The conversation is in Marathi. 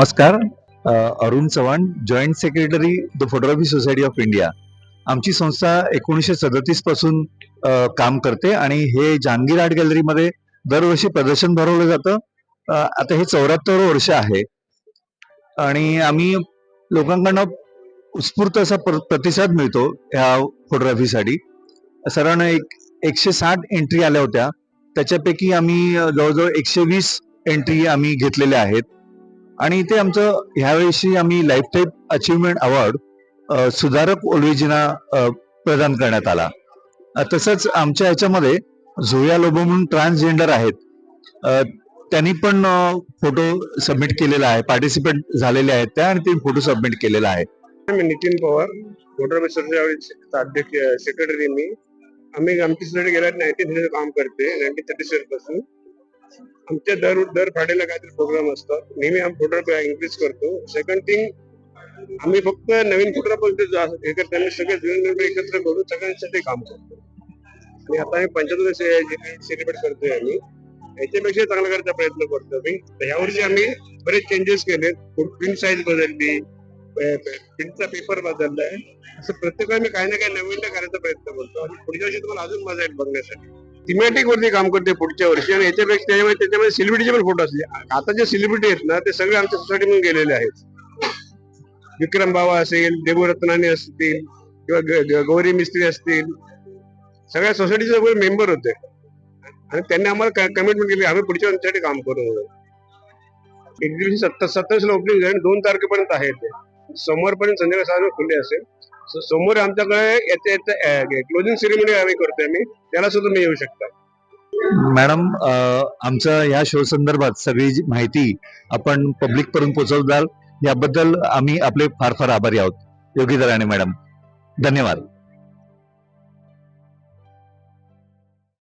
नमस्कार. Arun Chavan, joint secretary the photography society of India. आमची संस्था 1937 पासून काम करते आणि हे जहांगीर आर्ट गॅलरीमध्ये दरवर्षी प्रदर्शन भरवलं जातं. आता हे 74 वर्ष आहे आणि आम्ही लोकांकडनं उत्स्फूर्त असा प्रतिसाद मिळतो ह्या फोटोग्राफीसाठी. साधारण 160 एंट्री आल्या होत्या, त्याच्यापैकी आम्ही जवळजवळ 120 एंट्री आम्ही घेतलेल्या आहेत आणि ते आमचं ह्यावेळी आम्ही लाईफ टाईम अचीवमेंट अवॉर्ड सुधारक ओलवेजींना प्रदान करण्यात आला. तसंच आमच्या ह्याच्यामध्ये झोया लोबो म्हणून ट्रान्सजेंडर आहेत, त्यांनी पण फोटो सबमिट केलेला आहे, पार्टिसिपेट झालेले आहेत त्या आणि ते फोटो सबमिट केलेला आहे. मी नितीन पवार, फोटोग्राफी सोसायटीचा अध्यक्ष सेक्रेटरी. मी आमची सोसायटी गेल्या 1930 काम करते, 1937 पासून. आमच्या दर फ्रायडेला काहीतरी प्रोग्राम असतात. नेहमी आम्ही फोटोग्राफी इन्क्रीज करतो. सेकंड थिंग, आम्ही फक्त नवीन फोटोग्राफी हे करताना सगळे जुने एकत्र करून सगळ्यांसाठी काम करतो. आणि आता आम्ही 75 सेलिब्रेट करतोय. आम्ही याच्यापेक्षा चांगला करायचा प्रयत्न करतो. यावर्षी आम्ही बरेच चेंजेस केले. प्रिंट साईज बदलली, प्रिंटचा पेपर बदललाय. असं प्रत्येकाने मी काही ना काही नवीन करायचा प्रयत्न करतो आणि पुढच्या वर्षी तुम्हाला अजून मजा येईल बघण्यासाठी. थीमॅटिक वरती काम करते पुढच्या वर्षी आणि त्याच्यामध्ये सेलिब्रिटीचे पण फोटो असले. आता जे सेलिब्रिटी आहेत ना, ते सगळे आमच्या सोसायटीमधून गेलेले आहेत. विक्रम बाबा असेल, देवरत्नाने असतील किंवा गौरी मिस्त्री असतील, सगळ्या सोसायटीचे मेंबर होते आणि त्यांनी आम्हाला कमिटमेंट केली आम्ही पुढच्या वर्षासाठी काम करू. एक्झिबिशन 27 ला ओपनिंग आहे, 2 तारखेपर्यंत आहे. ते सोमवारपर्यंत संध्याकाळी 6 वाजता खुले असेल. सोमवार आमच्याकडे क्लोजिंग सेरेमनी आम्ही करतोय. त्याला सुद्धा तुम्ही येऊ शकता. मॅडम, आमच्या या शो संदर्भात सगळी माहिती आपण पब्लिक पर्यंत पोहोचवताल याबद्दल आम्ही आपले फार फार आभारी आहोत. योगी दराणे मॅडम, धन्यवाद.